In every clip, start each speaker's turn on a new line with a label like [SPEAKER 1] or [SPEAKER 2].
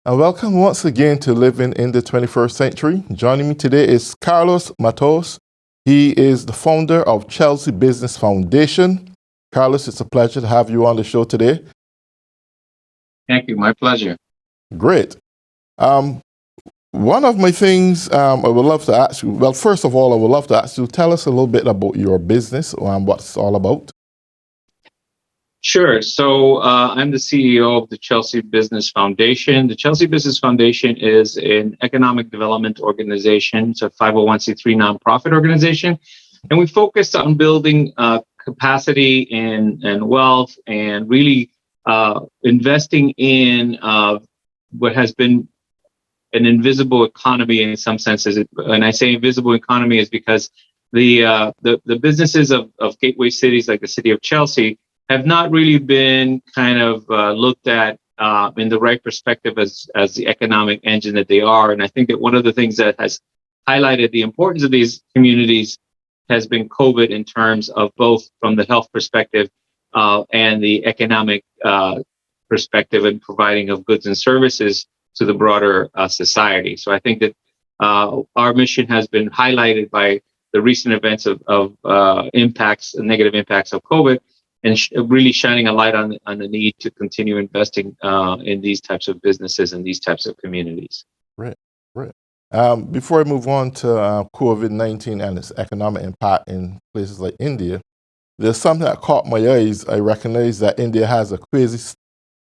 [SPEAKER 1] And welcome once again to Living in the 21st Century. Joining me today is Carlos Matos. He is the founder of Chelsea Business Foundation. Carlos, it's a pleasure to have you on the show today.
[SPEAKER 2] Thank you. My pleasure.
[SPEAKER 1] Great. One of my things I would love to ask you, well, first of all, I would love to ask you, tell us a little bit about your business and what it's all about.
[SPEAKER 2] Sure. So I'm the CEO of the Chelsea Business Foundation. The Chelsea Business Foundation is an economic development organization. It's a 501c3 nonprofit organization. And we focus on building capacity and wealth and really investing in what has been an invisible economy in some senses. And I say invisible economy is because the businesses of gateway cities like the city of Chelsea have not really been kind of looked at in the right perspective as the economic engine that they are. And I think that one of the things that has highlighted the importance of these communities has been COVID in terms of both from the health perspective and the economic perspective and providing of goods and services to the broader society. So I think that our mission has been highlighted by the recent events of impacts, negative impacts of COVID, and really shining a light on the need to continue investing in these types of businesses and these types of communities.
[SPEAKER 1] Right, right. Before I move on to COVID-19 and its economic impact in places like India, there's something that caught my eyes. I recognize that India has a crazy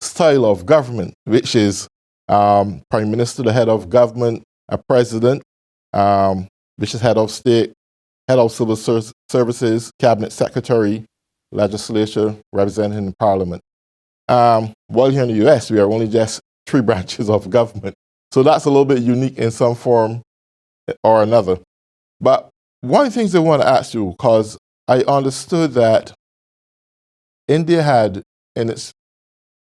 [SPEAKER 1] style of government, which is Prime Minister, the head of government, a president, which is head of state, head of civil services, cabinet secretary, legislature, representing in parliament. While here in the US, we are only just 3 branches of government. So that's a little bit unique in some form or another. But one of the things I want to ask you, because I understood that India had, in its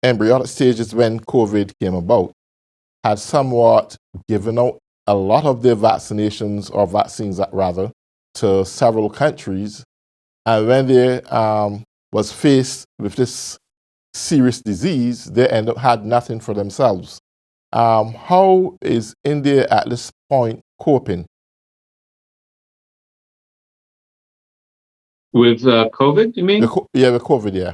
[SPEAKER 1] embryonic stages when COVID came about, had somewhat given out a lot of their vaccinations, or vaccines rather, to several countries. And when they was faced with this serious disease, they had nothing for themselves. How is India at this point coping?
[SPEAKER 2] With COVID, you mean?
[SPEAKER 1] Yeah, with COVID, yeah.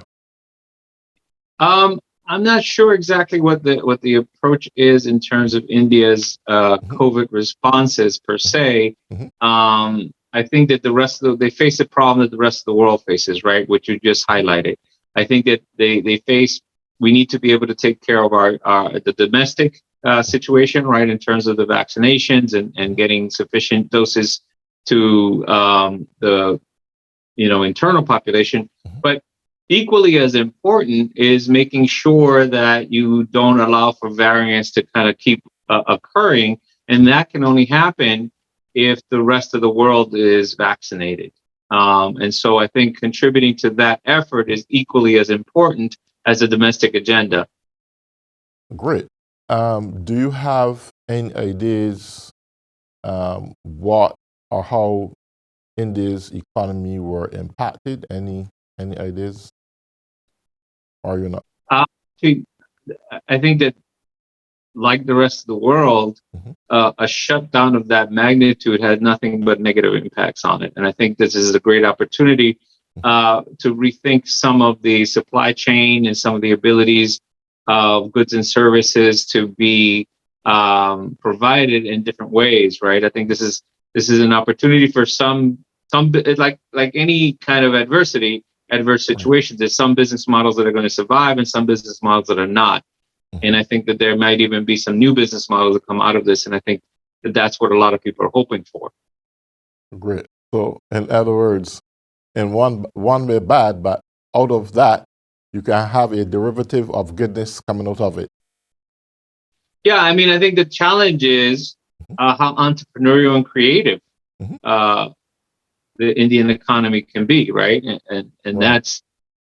[SPEAKER 2] I'm not sure exactly what the approach is in terms of India's COVID responses per se. I think that the rest of they face a problem that the rest of the world faces, right? Which you just highlighted. I think that we need to be able to take care of the domestic situation, right? In terms of the vaccinations and getting sufficient doses to the internal population. But equally as important is making sure that you don't allow for variants to kind of keep occurring. And that can only happen if the rest of the world is vaccinated. And so I think contributing to that effort is equally as important as the domestic agenda.
[SPEAKER 1] Great. Do you have any ideas what or how India's economy were impacted? Any ideas? Or you're not?
[SPEAKER 2] I think that, like the rest of the world, a shutdown of that magnitude had nothing but negative impacts on it. And I think this is a great opportunity to rethink some of the supply chain and some of the abilities of goods and services to be provided in different ways, right? I think this is an opportunity for some like any kind of adverse situations. There's some business models that are going to survive and some business models that are not. And I think that there might even be some new business models that come out of this. And I think that that's what a lot of people are hoping for.
[SPEAKER 1] Great. So in other words, in one way bad, but out of that, you can have a derivative of goodness coming out of it.
[SPEAKER 2] Yeah, I mean, I think the challenge is how entrepreneurial and creative the Indian economy can be, right? And that's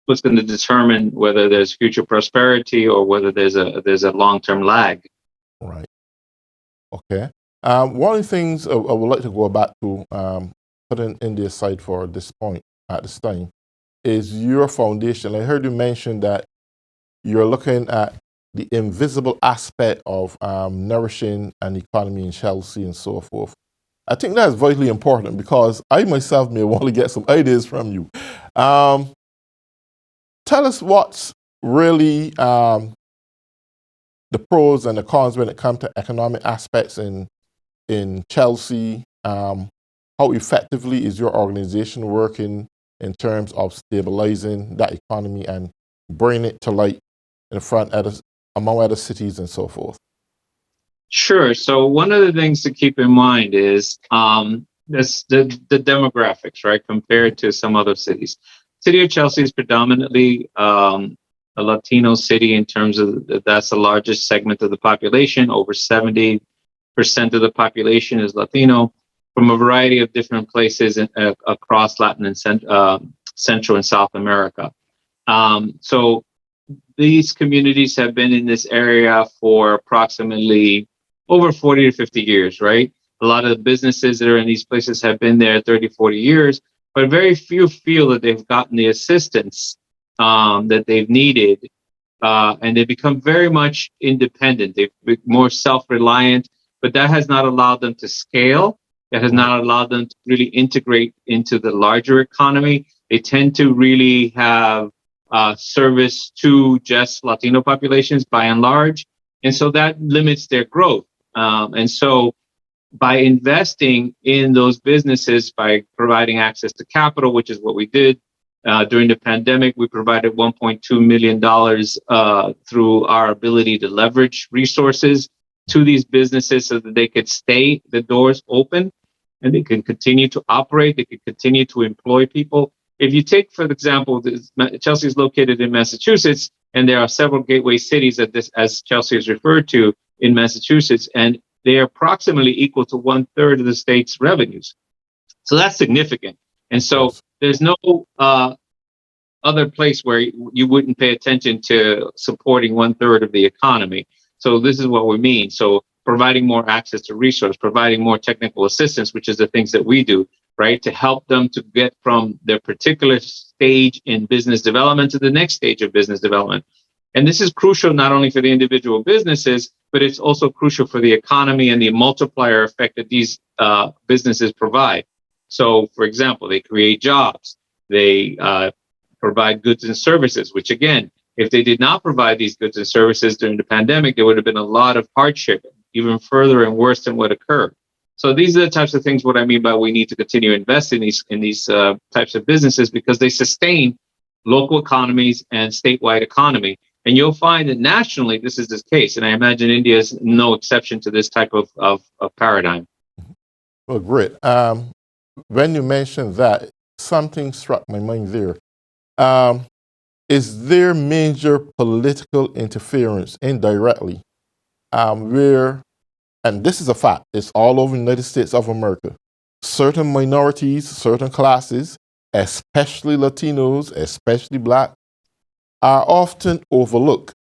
[SPEAKER 2] what's going to determine whether there's future prosperity or whether there's a long-term lag.
[SPEAKER 1] Right. Okay. One of the things I would like to go back to, putting India aside for this point at this time, is your foundation. I heard you mention that you're looking at the invisible aspect of nourishing an economy in Chelsea and so forth. I think that's vitally important because I myself may want to get some ideas from you. Tell us what's really the pros and the cons when it comes to economic aspects in Chelsea. How effectively is your organization working in terms of stabilizing that economy and bringing it to light in front among other cities and so forth?
[SPEAKER 2] Sure. So one of the things to keep in mind is the demographics, right, compared to some other cities. City of Chelsea is predominantly a Latino city in terms of that's the largest segment of the population. Over 70% of the population is Latino from a variety of different places across Latin and Central and South America. So these communities have been in this area for approximately over 40 to 50 years, right? A lot of the businesses that are in these places have been there 30, 40 years, but very few feel that they've gotten the assistance that they've needed. And they've become very much independent. They've been more self-reliant, but that has not allowed them to scale. That has not allowed them to really integrate into the larger economy. They tend to really have service to just Latino populations by and large. And so that limits their growth. And so by investing in those businesses, by providing access to capital, which is what we did during the pandemic, we provided $1.2 million through our ability to leverage resources to these businesses so that they could stay the doors open and they can continue to operate. They can continue to employ people. If you take, for example, Chelsea is located in Massachusetts, and there are several gateway cities as Chelsea is referred to in Massachusetts, and they are approximately equal to 1/3 of the state's revenues. So that's significant. And so there's no other place where you wouldn't pay attention to supporting 1/3 of the economy. So this is what we mean. So providing more access to resource, providing more technical assistance, which is the things that we do, right, to help them to get from their particular stage in business development to the next stage of business development. And this is crucial not only for the individual businesses, but it's also crucial for the economy and the multiplier effect that these businesses provide. So, for example, they create jobs, they provide goods and services, which again, if they did not provide these goods and services during the pandemic, there would have been a lot of hardship, even further and worse than what occurred. So these are the types of things what I mean by we need to continue to invest in these types of businesses because they sustain local economies and statewide economy. And you'll find that nationally this is the case. And I imagine India is no exception to this type of paradigm.
[SPEAKER 1] Well, great. When you mentioned that, something struck my mind there. Is there major political interference indirectly where, and this is a fact, it's all over the United States of America, certain minorities, certain classes, especially Latinos, especially Black, are often overlooked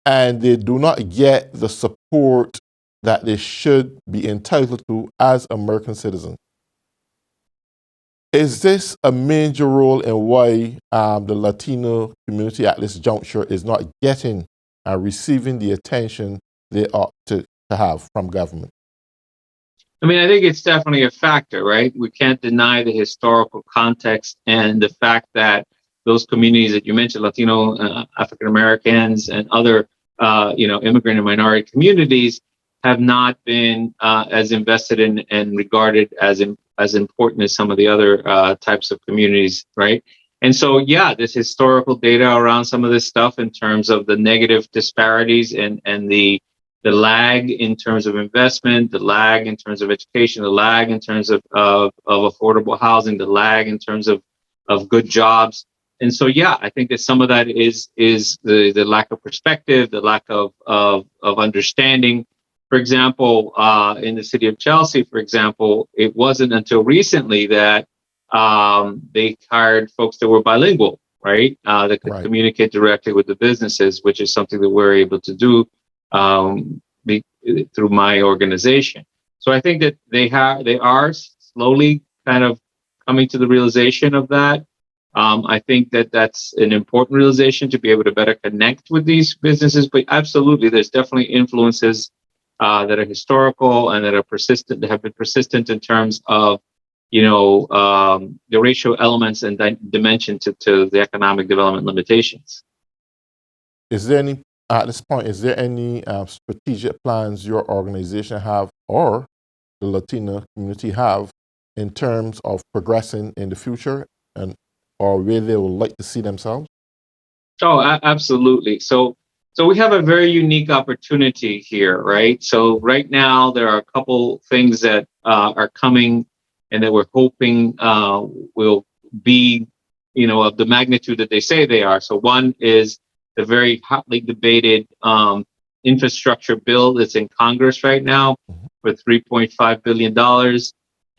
[SPEAKER 1] and they do not get the support that they should be entitled to as American citizens. Is this a major role in why the Latino community at this juncture is not getting and receiving the attention they ought to have from government?
[SPEAKER 2] I mean, I think it's definitely a factor, right? We can't deny the historical context and the fact that those communities that you mentioned, Latino, African Americans, and other, immigrant and minority communities, have not been as invested in and regarded as important as some of the other types of communities, right? And so, yeah, there's historical data around some of this stuff in terms of the negative disparities and the lag in terms of investment, the lag in terms of education, the lag in terms of affordable housing, the lag in terms of good jobs. And so, yeah, I think that some of that is the lack of perspective, the lack of understanding. For example, in the city of Chelsea, for example, it wasn't until recently that they hired folks that were bilingual, right? That could communicate directly with the businesses, which is something that we're able to do through my organization. So I think that they are slowly kind of coming to the realization of that. I think that that's an important realization to be able to better connect with these businesses. But absolutely, there's definitely influences that are historical and that are persistent, that have been persistent in terms of, the racial elements and dimension to the economic development limitations.
[SPEAKER 1] Is there any, at this point, is there any strategic plans your organization have or the Latino community have in terms of progressing in the future and or where they would like to see themselves?
[SPEAKER 2] Oh, absolutely. So we have a very unique opportunity here, right? So right now there are a couple things that are coming, and that we're hoping will be, of the magnitude that they say they are. So one is the very hotly debated infrastructure bill that's in Congress right now for $3.5 billion,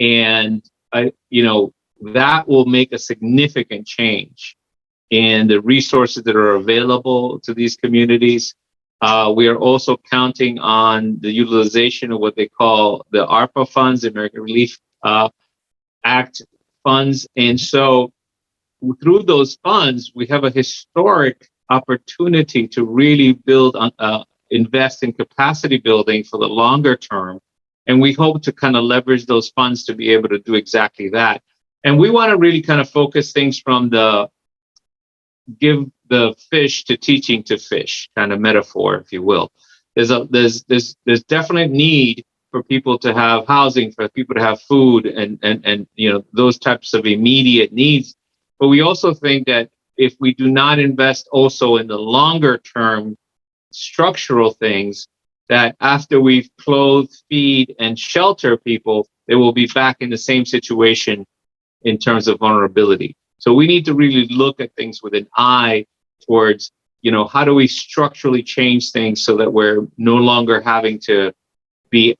[SPEAKER 2] and that will make a significant change and the resources that are available to these communities. We are also counting on the utilization of what they call the ARPA funds, the American Relief Act funds. And so through those funds, we have a historic opportunity to really invest in capacity building for the longer term. And we hope to kind of leverage those funds to be able to do exactly that. And we want to really kind of focus things from the give the fish to teaching to fish kind of metaphor, if you will. There's definite need for people to have housing, for people to have food, and those types of immediate needs. But we also think that if we do not invest also in the longer term structural things, that after we've clothed, feed, and shelter people, they will be back in the same situation in terms of vulnerability. So we need to really look at things with an eye towards, how do we structurally change things so that we're no longer having to be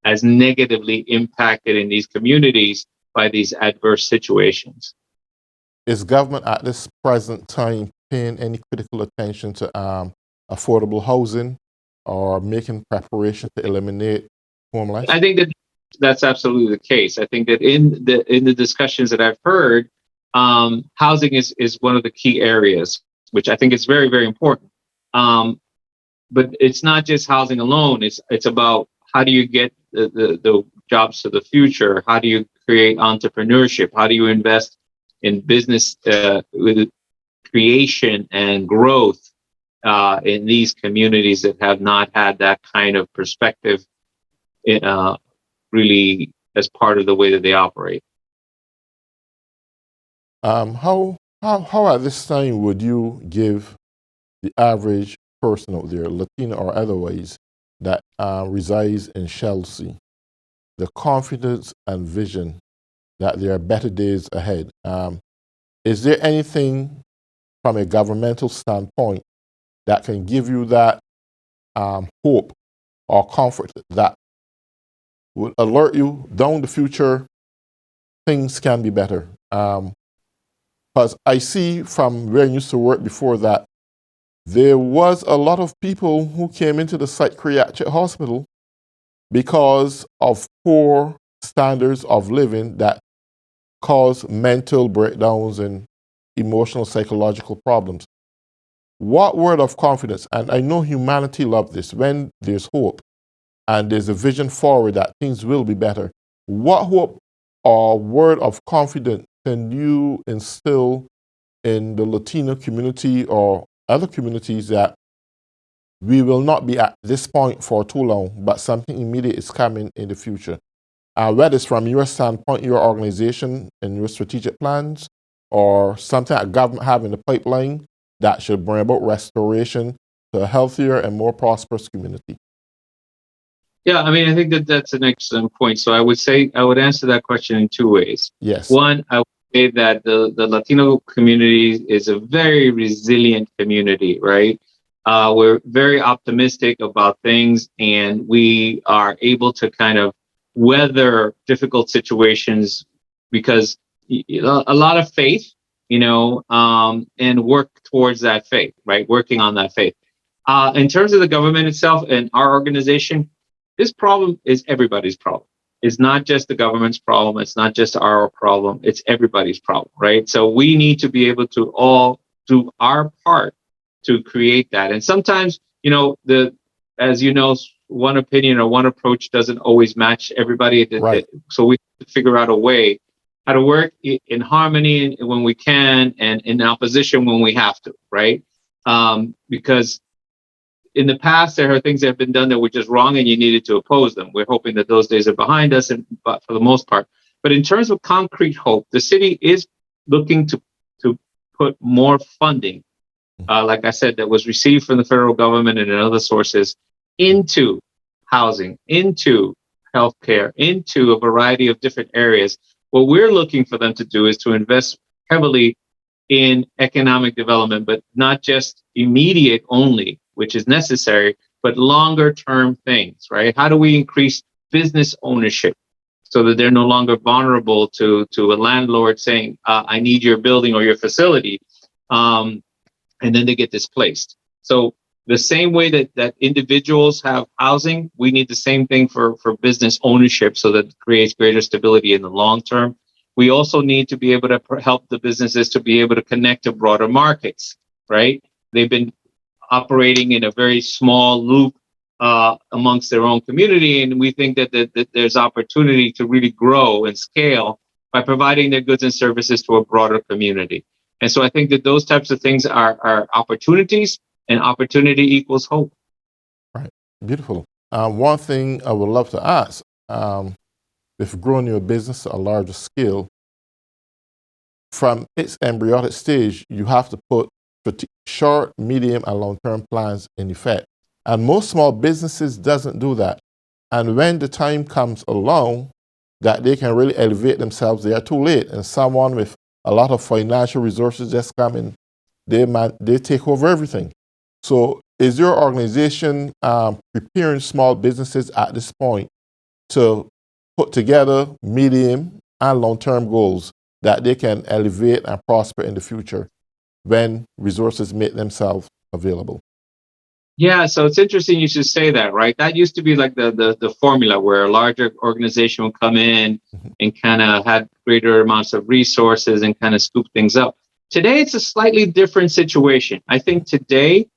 [SPEAKER 2] as negatively impacted in these communities by these adverse situations.
[SPEAKER 1] Is government at this present time paying any critical attention to affordable housing or making preparation to eliminate homeless?
[SPEAKER 2] I think that that's absolutely the case. I think that in the discussions that I've heard, housing is one of the key areas, which I think is very, very important. But it's not just housing alone. It's about how do you get the jobs to the future? How do you create entrepreneurship? How do you invest in business with creation and growth in these communities that have not had that kind of perspective really as part of the way that they operate?
[SPEAKER 1] How at this time would you give the average person out there, Latino or otherwise, that resides in Chelsea, the confidence and vision that there are better days ahead? Is there anything from a governmental standpoint that can give you that hope or comfort that would alert you down the future things can be better? Because I see from where I used to work before that there was a lot of people who came into the psychiatric hospital because of poor standards of living that cause mental breakdowns and emotional, psychological problems. What word of confidence, and I know humanity loves this, when there's hope and there's a vision forward that things will be better, what hope or word of confidence can you instill in the Latino community or other communities that we will not be at this point for too long, but something immediate is coming in the future? Whether it's from your standpoint, your organization and your strategic plans, or something that government have in the pipeline that should bring about restoration to a healthier and more prosperous community.
[SPEAKER 2] Yeah, I mean, I think that that's an excellent point. So I would answer that question in two ways.
[SPEAKER 1] Yes.
[SPEAKER 2] One, I would say that the Latino community is a very resilient community, right? We're very optimistic about things, and we are able to kind of weather difficult situations because a lot of faith, and work towards that faith, right? Working on that faith. In terms of the government itself and our organization, this problem is everybody's problem. is not just the government's problem. It's not just our problem. It's everybody's problem, right? So we need to be able to all do our part to create that. And sometimes, as you know, one opinion or one approach doesn't always match everybody.
[SPEAKER 1] Right.
[SPEAKER 2] So we have to figure out a way how to work in harmony when we can, and in opposition when we have to, right? Because in the past, there are things that have been done that were just wrong, and you needed to oppose them. We're hoping that those days are behind us, but for the most part. But in terms of concrete hope, the city is looking to put more funding, like I said, that was received from the federal government and other sources, into housing, into healthcare, into a variety of different areas. What we're looking for them to do is to invest heavily in economic development, but not just immediate only, which is necessary, but longer term things, right? How do we increase business ownership so that they're no longer vulnerable to a landlord saying, I need your building or your facility, and then they get displaced. So the same way that individuals have housing, we need the same thing for business ownership, so that it creates greater stability in the long term. We also need to be able to help the businesses to be able to connect to broader markets, right? They've been operating in a very small loop amongst their own community, and we think that there's opportunity to really grow and scale by providing their goods and services to a broader community. And so I think that those types of things are opportunities, and opportunity equals hope.
[SPEAKER 1] Right. Beautiful. One thing I would love to ask, if growing your business at a larger scale, from its embryonic stage, you have to put short, medium, and long-term plans in effect. And most small businesses doesn't do that. And when the time comes along that they can really elevate themselves, they are too late. And someone with a lot of financial resources just come in, they take over everything. So is your organization preparing small businesses at this point to put together medium and long-term goals that they can elevate and prosper in the future when resources make themselves available?
[SPEAKER 2] Yeah, so it's interesting you should say that, right? That used to be like the formula where a larger organization would come in and kind of had greater amounts of resources and kind of scoop things up. Today, it's a slightly different situation. I think today,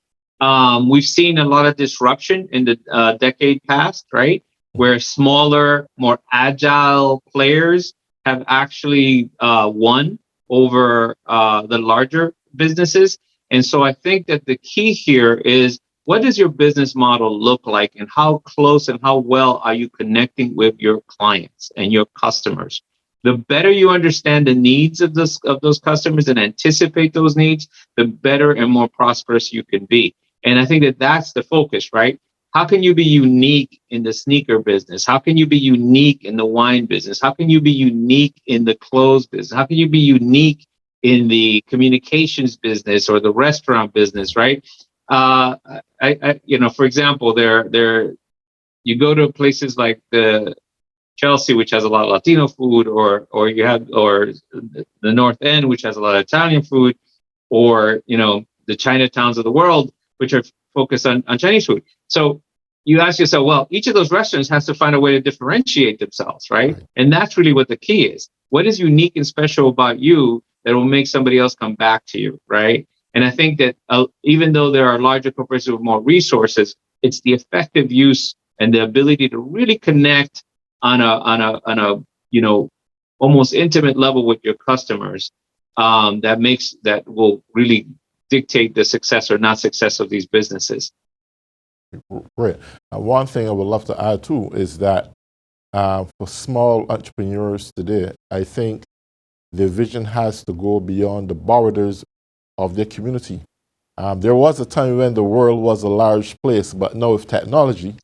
[SPEAKER 2] we've seen a lot of disruption in the decade past, right? Where smaller, more agile players have actually won over the larger businesses. And so I think that the key here is, what does your business model look like, and how close and how well are you connecting with your clients and your customers? The better you understand the needs of those customers and anticipate those needs, the better and more prosperous you can be. And I think that that's the focus, right? How can you be unique in the sneaker business? How can you be unique in the wine business? How can you be unique in the clothes business? How can you be unique in the communications business or the restaurant business, right? For example, you go to places like the Chelsea, which has a lot of Latino food, or the North End, which has a lot of Italian food, or the Chinatowns of the world, which are focused on Chinese food. So you ask yourself, well, each of those restaurants has to find a way to differentiate themselves, right? And that's really what the key is. What is unique and special about you that will make somebody else come back to you, right? And I think that even though there are larger corporations with more resources, it's the effective use and the ability to really connect on a almost intimate level with your customers that will really dictate the success or not success of these businesses.
[SPEAKER 1] Great. One thing I would love to add too is that for small entrepreneurs today, I think the vision has to go beyond the borders of their community. There was a time when the world was a large place, but now with technology,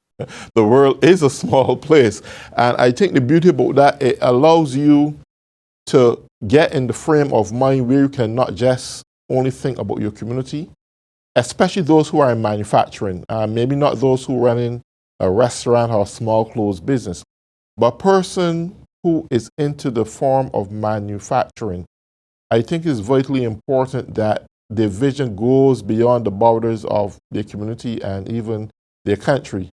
[SPEAKER 1] the world is a small place. And I think the beauty about that, it allows you to get in the frame of mind where you can not just only think about your community, especially those who are in manufacturing, maybe not those who run in a restaurant or a small closed business, but a person who is into the form of manufacturing. I think it's vitally important that their vision goes beyond the borders of their community and even their country.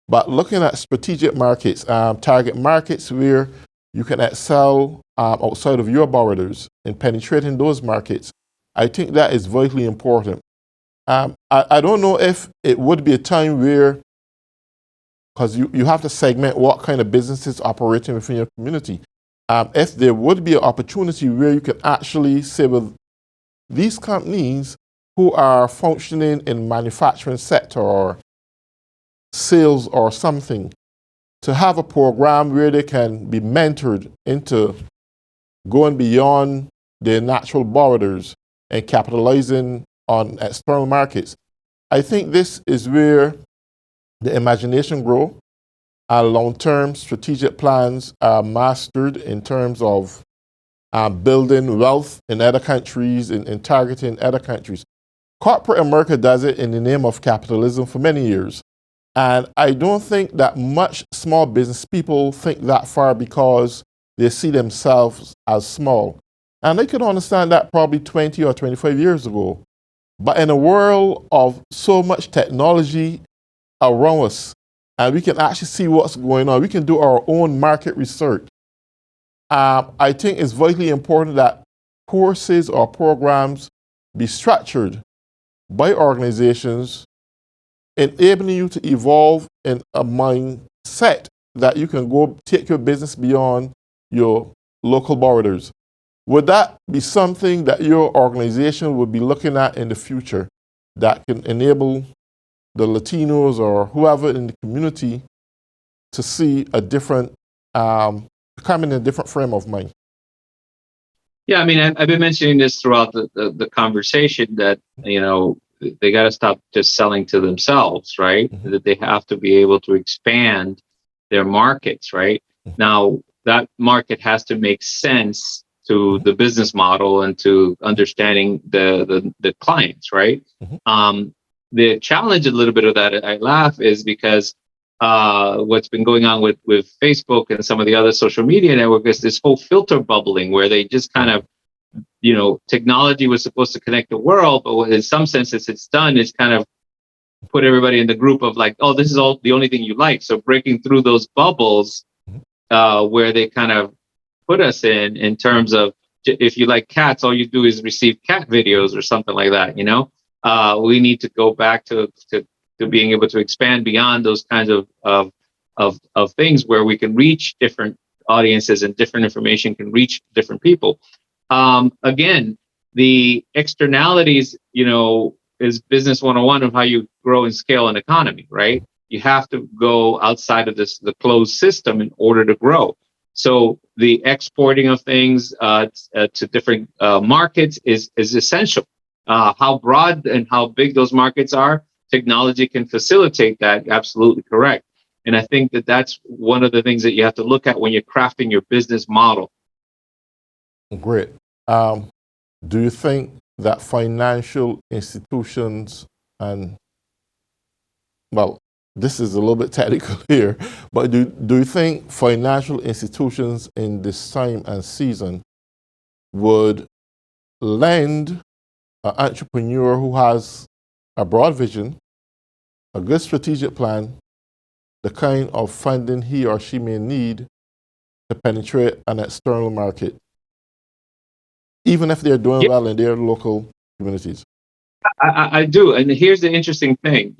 [SPEAKER 1] but looking at strategic markets, target markets where you can excel outside of your borders and penetrating those markets, I think that is vitally important. I don't know if it would be a time where, because you have to segment what kind of businesses operating within your community. If there would be an opportunity where you can actually say with these companies who are functioning in manufacturing sector or sales or something, to have a program where they can be mentored into going beyond their natural borders and capitalizing on external markets. I think this is where the imagination grow and long-term strategic plans are mastered in terms of building wealth in other countries and targeting other countries. Corporate America does it in the name of capitalism for many years. And I don't think that much small business people think that far because they see themselves as small. And they could understand that probably 20 or 25 years ago. But in a world of so much technology around us, and we can actually see what's going on, we can do our own market research. I think it's vitally important that courses or programs be structured by organizations, enabling you to evolve in a mindset that you can go take your business beyond your local borders. Would that be something that your organization would be looking at in the future that can enable the Latinos or whoever in the community to see a different, come in a different frame of mind?
[SPEAKER 2] Yeah, I mean, I've been mentioning this throughout the conversation that, they got to stop just selling to themselves, right?
[SPEAKER 1] Mm-hmm.
[SPEAKER 2] That they have to be able to expand their markets, right?
[SPEAKER 1] Mm-hmm.
[SPEAKER 2] Now, that market has to make sense to the business model and to understanding the clients, right?
[SPEAKER 1] Mm-hmm.
[SPEAKER 2] The challenge a little bit of that, I laugh, is because what's been going on with Facebook and some of the other social media networks is this whole filter bubbling where they just kind of, technology was supposed to connect the world, but what in some senses it's done is kind of put everybody in the group of like, oh, this is all the only thing you like. So breaking through those bubbles where they kind of put us in terms of, if you like cats, all you do is receive cat videos or something like that. We need to go back to being able to expand beyond those kinds of things where we can reach different audiences and different information can reach different people. Again, the externalities, is business 101 of how you grow and scale an economy, right? You have to go outside of the closed system in order to grow. So the exporting of things to different markets is essential. How broad and how big those markets are, technology can facilitate that. Absolutely correct. And I think that that's one of the things that you have to look at when you're crafting your business model.
[SPEAKER 1] Great. Do you think that financial institutions and, well, this is a little bit technical here, but do you think financial institutions in this time and season would lend an entrepreneur who has a broad vision, a good strategic plan, the kind of funding he or she may need to penetrate an external market, even if they're doing well in their local communities?
[SPEAKER 2] I do. And here's the interesting thing.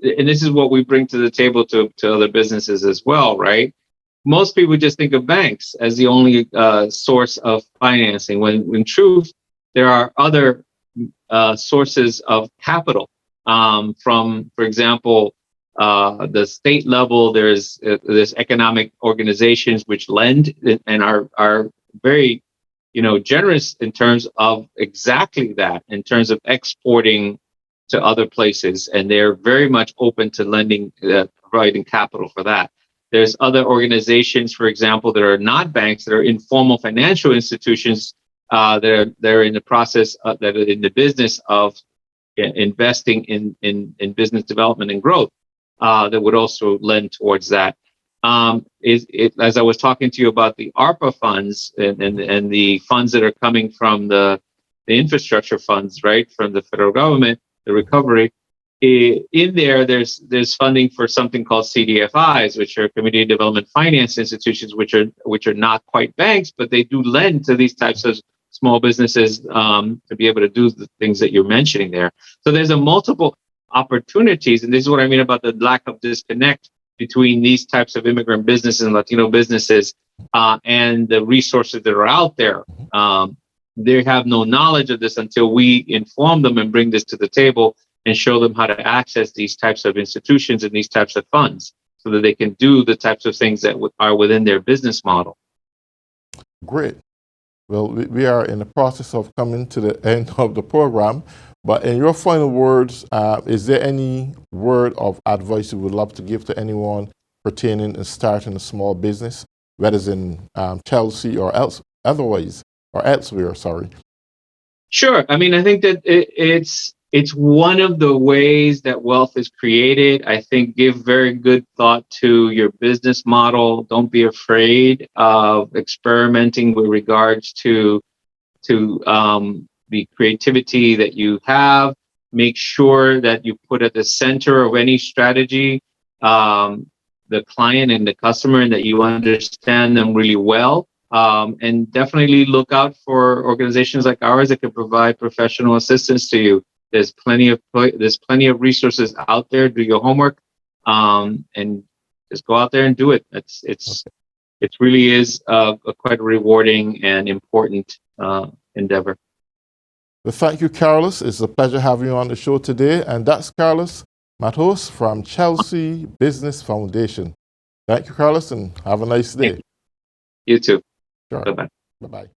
[SPEAKER 2] And this is what we bring to the table to other businesses as well, right? Most people just think of banks as the only source of financing, when in truth, there are other sources of capital. From, for example, the state level, there's economic organizations which lend and are very generous in terms of exactly that, in terms of exporting to other places. And they're very much open to lending, providing capital for that. There's other organizations, for example, that are not banks, that are informal financial institutions they're in the process that are in the business of investing in business development and growth that would also lend towards that. As I was talking to you about the ARPA funds and the funds that are coming from the infrastructure funds, right, from the federal government, the recovery, in there, there's funding for something called CDFIs, which are community development finance institutions, which are not quite banks, but they do lend to these types of small businesses to be able to do the things that you're mentioning there. So there's a multiple opportunities, and this is what I mean about the lack of disconnect between these types of immigrant businesses and Latino businesses and the resources that are out there. They have no knowledge of this until we inform them and bring this to the table and show them how to access these types of institutions and these types of funds so that they can do the types of things that are within their business model.
[SPEAKER 1] Great. Well, we are in the process of coming to the end of the program, but in your final words, is there any word of advice you would love to give to anyone pertaining to starting a small business, whether it's in Chelsea or elsewhere, sorry?
[SPEAKER 2] Sure. I mean, I think that it's one of the ways that wealth is created. I think give very good thought to your business model. Don't be afraid of experimenting with regards to the creativity that you have. Make sure that you put at the center of any strategy the client and the customer, and that you understand them really well. And definitely look out for organizations like ours that can provide professional assistance to you. There's plenty of resources out there. Do your homework, and just go out there and do it. It really is a quite rewarding and important endeavor.
[SPEAKER 1] Well, thank you, Carlos. It's a pleasure having you on the show today. And that's Carlos Matos from Chelsea Business Foundation. Thank you, Carlos, and have a nice day.
[SPEAKER 2] You too.
[SPEAKER 1] Sure.
[SPEAKER 2] Bye-bye.
[SPEAKER 1] Bye-bye.